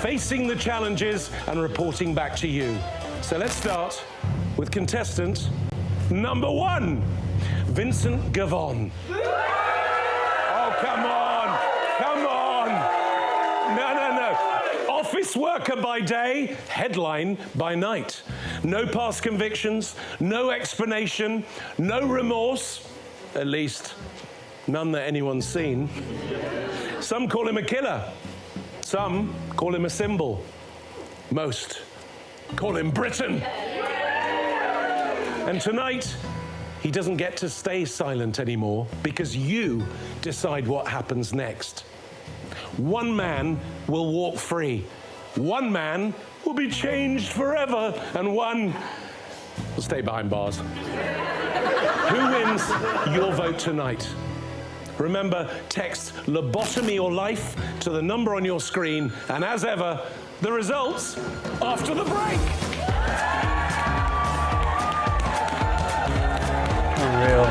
facing the challenges and reporting back to you. So let's start with contestant number 1, Vincent Gavon. Oh, come on. Come on. No. Office worker by day, headline by night. No past convictions, no explanation, no remorse. At least, none that anyone's seen. Some call him a killer. Some call him a symbol. Most call him Britain. And tonight, he doesn't get to stay silent anymore because you decide what happens next. One man will walk free. One man will be changed forever, and one will stay behind bars. Who wins? determines your vote tonight. Remember, text lobotomy or life to the number on your screen, and as ever, the results after the break. Unreal.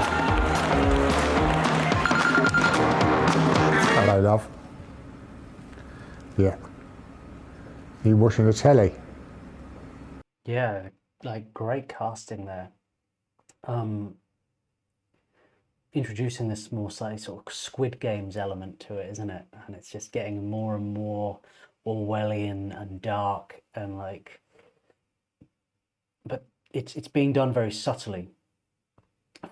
Hello, love. Yeah. You watching the telly? Yeah, like great casting there. Introducing this more sort of Squid Games element to it, isn't it? And it's just getting more and more Orwellian and dark and like, but it's being done very subtly,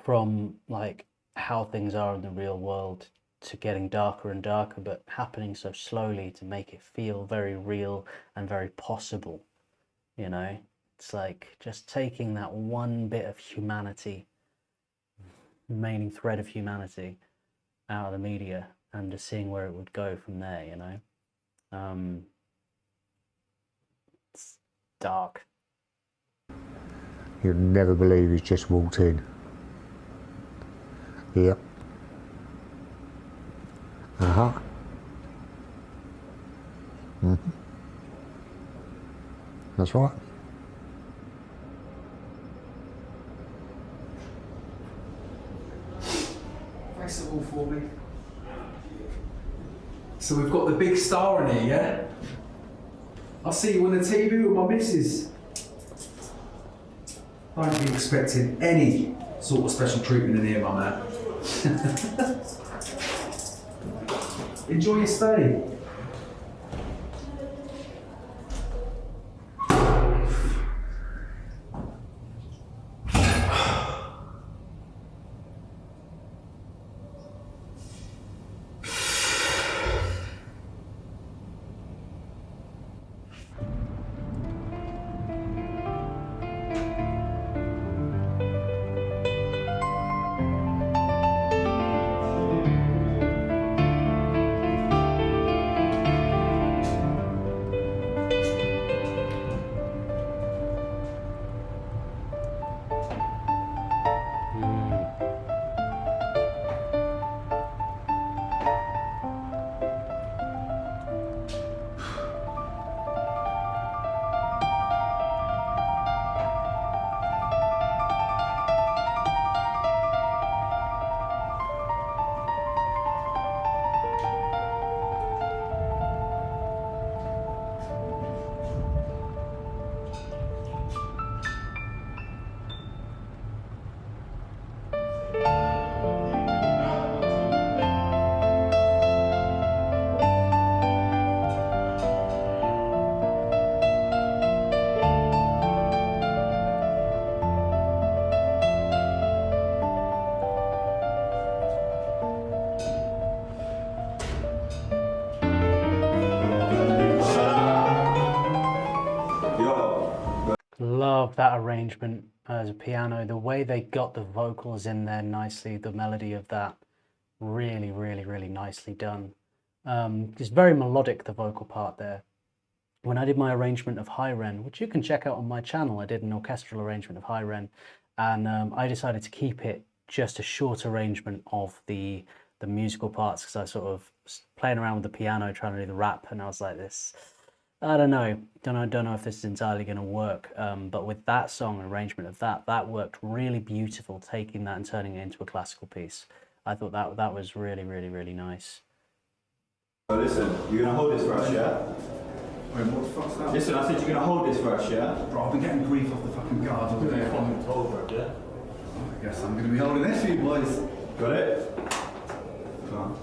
from like how things are in the real world to getting darker and darker, but happening so slowly to make it feel very real and very possible. You know, it's like just taking that one bit of humanity, remaining thread of humanity out of the media and just seeing where it would go from there, you know. It's dark. You'll never believe he's just walked in. Yep. Uh-huh. Mm-hmm. That's right. Face it all for me. So we've got the big star in here, yeah? I'll see you on the TV with my missus. Don't be expecting any sort of special treatment in here, my man. Enjoy your stay. Love that arrangement as a piano, the way they got the vocals in there nicely, the melody of that, really, really, really nicely done. It's very melodic, the vocal part there. When I did my arrangement of High Ren, which you can check out on my channel, I did an orchestral arrangement of High Ren, and I decided to keep it just a short arrangement of the musical parts, because I was sort of playing around with the piano trying to do the rap, and I was like, this, I don't know if this is entirely going to work, but with that song, arrangement of that worked really beautiful, taking that and turning it into a classical piece. I thought that was really, really, really nice. Oh, listen, you're going to hold this for us, yeah? Wait, what the fuck's that? Listen, I said you're going to hold this for us, yeah? Bro, I've been getting grief off the fucking guards all day. Yeah? I guess I'm going to be holding this for you boys. Got it? Come on.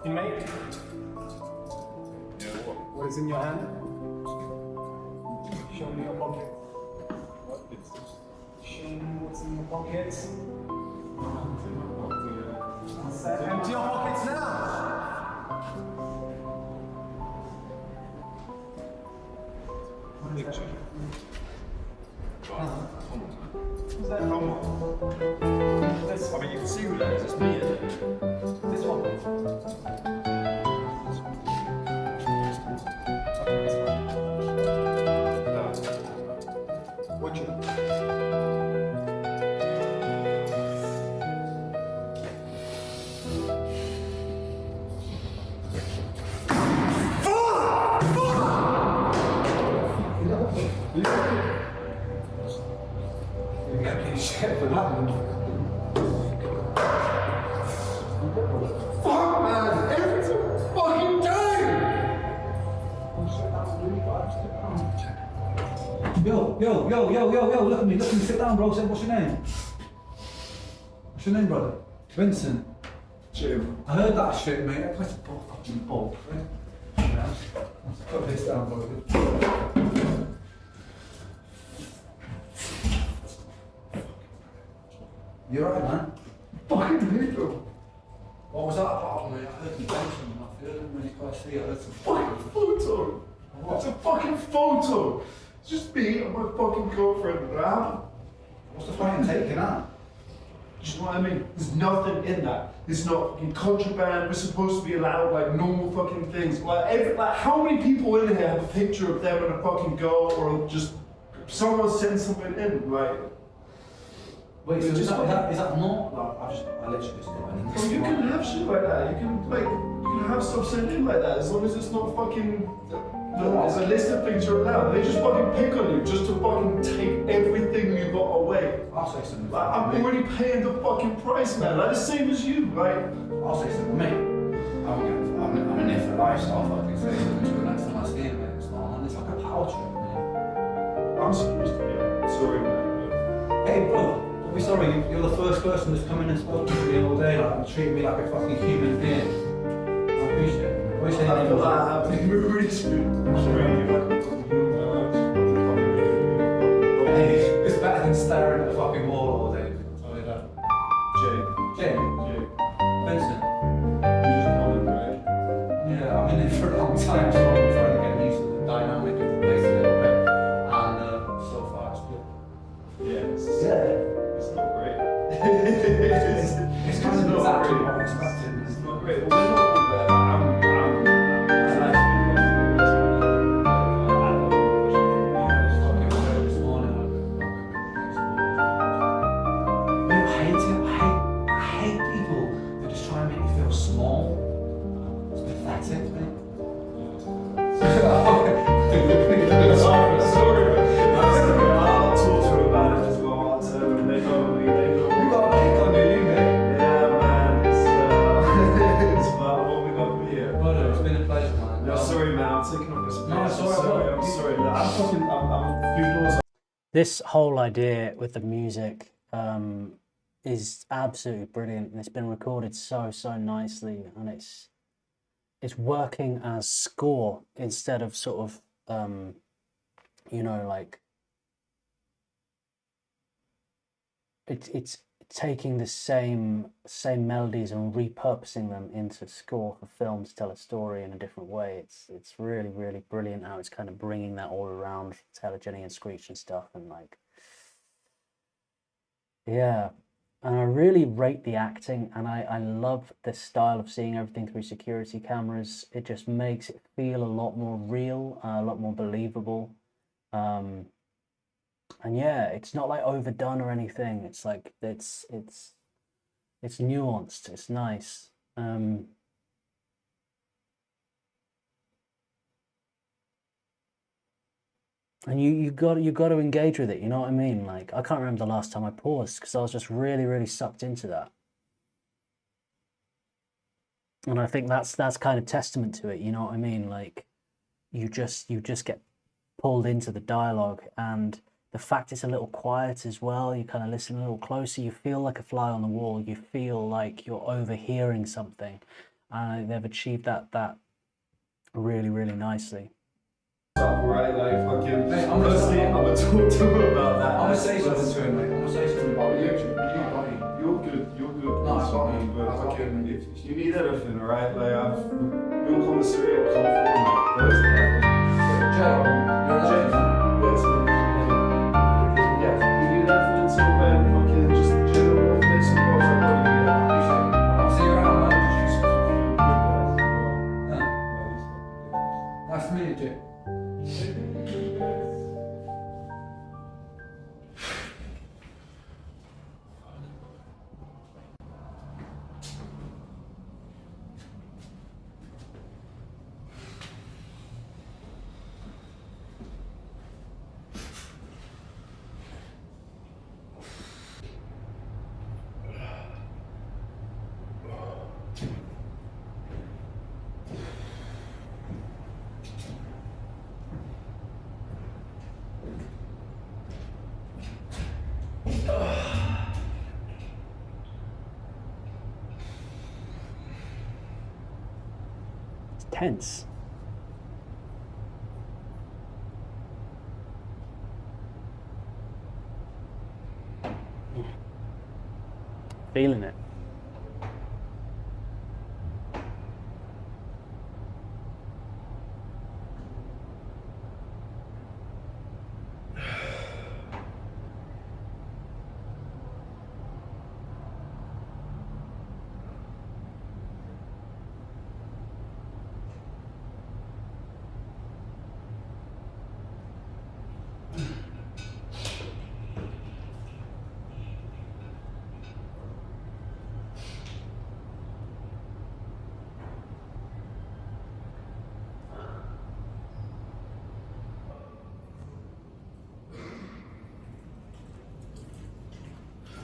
Inmate? What is in your hand? Show me your pocket. Show me what's in your pockets. Empty your pockets now! What is that? What's that? Come on. This, I mean, you can see who that is. It's me, isn't it? This one. Watch it. You got me shit for that one. Fuck, man! Every fucking day! Yo, look at me, sit down, bro. Say, what's your name? What's your name, brother? Vincent. Jim. I heard that shit, mate. I pressed the fucking ball, right? Put this down, bro. You alright, man? Fucking lethal. What was that about, mate? I heard some tension, and I heard when you guys see it, I heard some fucking photo. What? It's a fucking photo. It's just me and my fucking girlfriend around. What's the fucking taking out? Do you know what I mean? There's nothing in that. It's not fucking contraband. We're supposed to be allowed like normal fucking things. Like how many people in here have a picture of them and a fucking girl, or just someone send something in, like? Wait, so is that not? Like, I literally just did anything. Well, you can have shit like that. You can have stuff sent in like that as long as it's not fucking. There's a list of things you're allowed. They just fucking pick on you just to fucking take everything you got away. I'll say something. Like, I'm already paying the fucking price, man. Like the same as you, right? I'll say something, mate. I'm in there for life, so I'll fucking say something to relax on my skin, mate. It's like a power trip, man. I'm supposed to be. Sorry, man. Hey, bro. Don't be sorry. You're the first person that's come in and spoken to me all day, like, and treated me like a fucking human being. I appreciate it. I feel like I've been really screwed. Hey, it's better than staring at a fucking wall all day. Tell you that. Jay. Vincent. You just call him, right? Yeah, I've been in for a long time, so I'm trying to get used to the dynamic of the place a little bit. And so far it's good. Yeah, it's not great. it's kind of exactly what I expected. It's not great. Well, we're not all there. This whole idea with the music is absolutely brilliant, and it's been recorded so nicely, and it's working as score instead of sort of you know, like it's taking the same melodies and repurposing them into score for film to tell a story in a different way. It's really brilliant how it's kind of bringing that all around, Telegenny and Screech and stuff, and like, yeah, And I really rate the acting, and I love this style of seeing everything through security cameras. It just makes it feel a lot more real, a lot more believable. And yeah, it's not like overdone or anything. It's like it's nuanced. It's nice. And you got to engage with it. You know what I mean? Like, I can't remember the last time I paused because I was just really sucked into that. And I think that's kind of testament to it. You know what I mean? Like, you just get pulled into the dialogue, and the fact it's a little quiet as well. You kind of listen a little closer. You feel like a fly on the wall. You feel like you're overhearing something. They've achieved that really nicely. Right, like fucking. Mate, I'm gonna talk to him about that. I'm gonna say something to him, mate. I'm gonna say something about reaction. You're good. No, it's got me. But fucking, if you need anything, alright, like you'll come straight up, come from those levels. Yeah, you need anything until then, fucking just general bits and bobs like what you get. I'll see you around, man. Nice to meet you, Jay. Tense. Feeling it.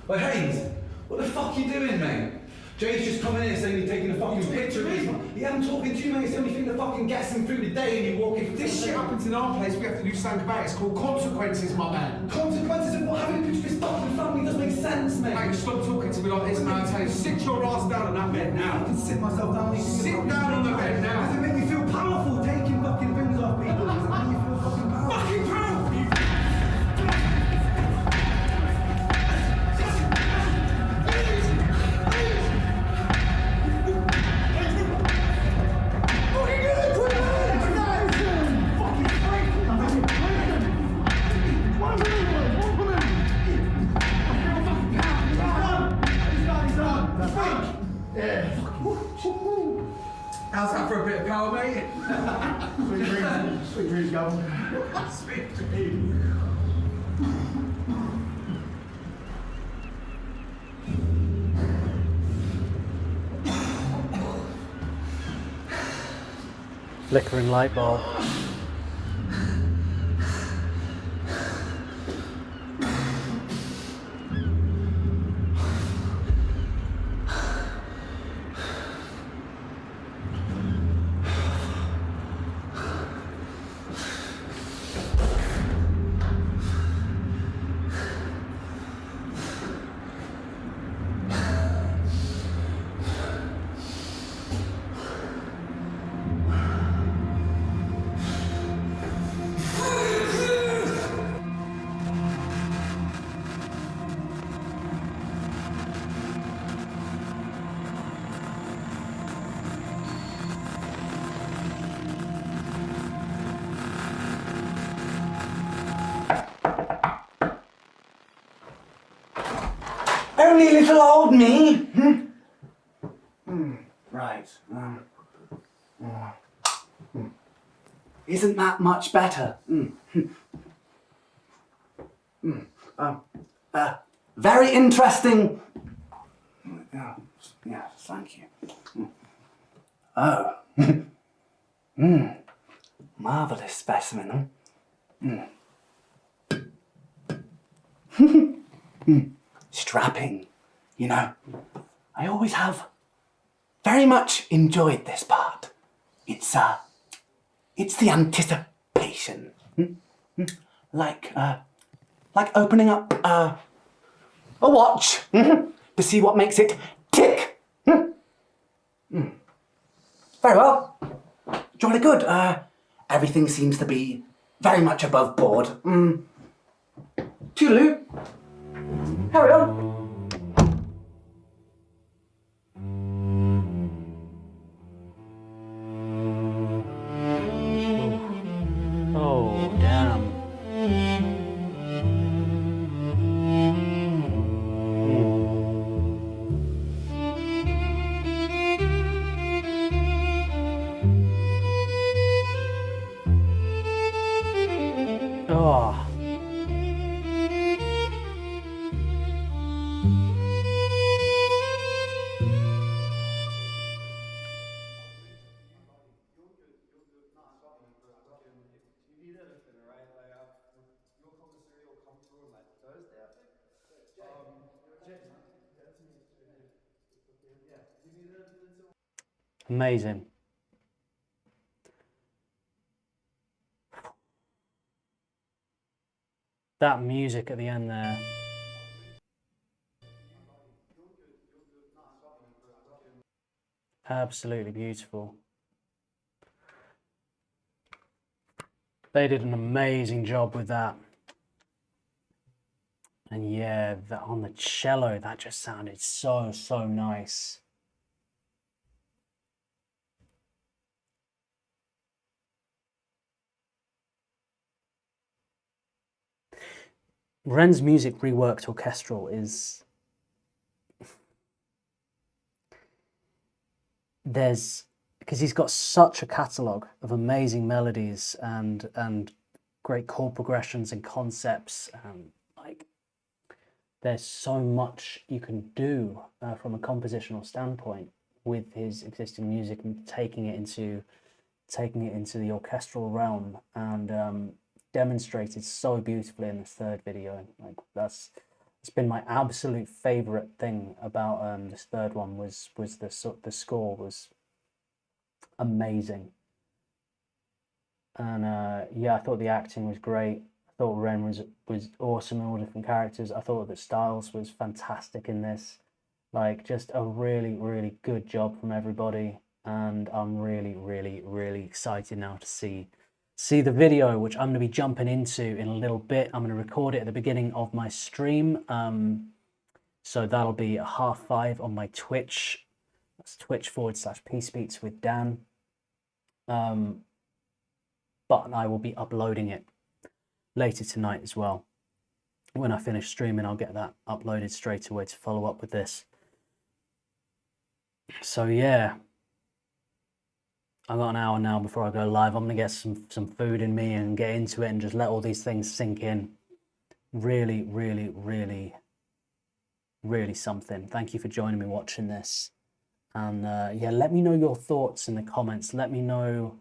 But Haynes, what the fuck are you doing, mate? Jay's just come in here saying you're taking a fucking picture of me. Yeah, I'm talking to you, mate. It's the only thing that fucking gets him through the day and you walk in. This shit happens in our place, we have to do something about it. It's called consequences, my man. Consequences of what? Having a picture of his fucking family doesn't make sense, mate. Mate, stop talking to me like this, man. I tell you, sit your ass down on that bed now. I can sit myself down. Sit down on the bed now. Does it make you feel powerful taking fucking things off people? Does it make you feel fucking powerful? Fucking powerful! How's that for a bit of power, mate? Sweet dreams, Gavin. Sweet dreams. Flickering light bulb. Right. Isn't that much better? Very interesting. Yeah, thank you. Oh. Marvelous specimen. Strapping, you know. I always have very much enjoyed this part. It's the anticipation. Like opening up a watch to see what makes it tick. Very well. Jolly good. Everything seems to be very much above board. Toodaloo. Carry on. Oh, damn. Oh. Amazing. That music at the end there. Absolutely beautiful. They did an amazing job with that. And yeah, on the cello, that just sounded so, so nice. Ren's music reworked orchestral is... because he's got such a catalogue of amazing melodies and great chord progressions and concepts. Like, there's so much you can do from a compositional standpoint with his existing music and taking it into the orchestral realm, and demonstrated so beautifully in this third video. Like, it's been my absolute favorite thing about this third one was the score was amazing. And yeah, I thought the acting was great. I thought Ren was awesome in all different characters. I thought that Styles was fantastic in this. Like, just a really, really good job from everybody. And I'm really, really, really excited now to see the video, which I'm going to be jumping into in a little bit. I'm going to record it at the beginning of my stream. So that'll be at 5:30 on my Twitch. That's twitch.tv/peacebeats with Dan. But I will be uploading it later tonight as well. When I finish streaming, I'll get that uploaded straight away to follow up with this. So yeah, I've got an hour now before I go live. I'm gonna get some food in me and get into it and just let all these things sink in. Really, really, really, really something. Thank you for joining me watching this. And yeah, let me know your thoughts in the comments. Let me know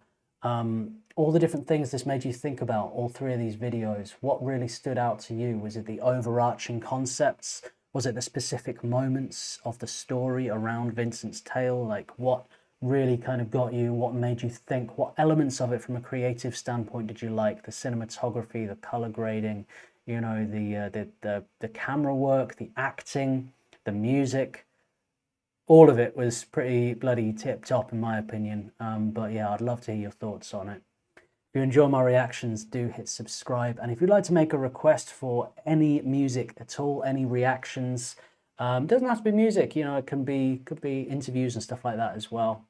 all the different things this made you think about, all three of these videos. What really stood out to you? Was it the overarching concepts? Was it the specific moments of the story around Vincent's tale? Like, what really kind of got you? What made you think? What elements of it from a creative standpoint did you like? The cinematography, the color grading, you know, the camera work, the acting, the music. All of it was pretty bloody tip-top in my opinion. But yeah, I'd love to hear your thoughts on it. If you enjoy my reactions, do hit subscribe. And if you'd like to make a request for any music at all, any reactions, doesn't have to be music, you know, it could be interviews and stuff like that as well.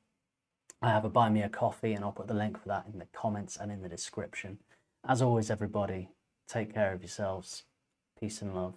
I have a Buy Me a Coffee, and I'll put the link for that in the comments and in the description. As always, everybody, take care of yourselves. Peace and love.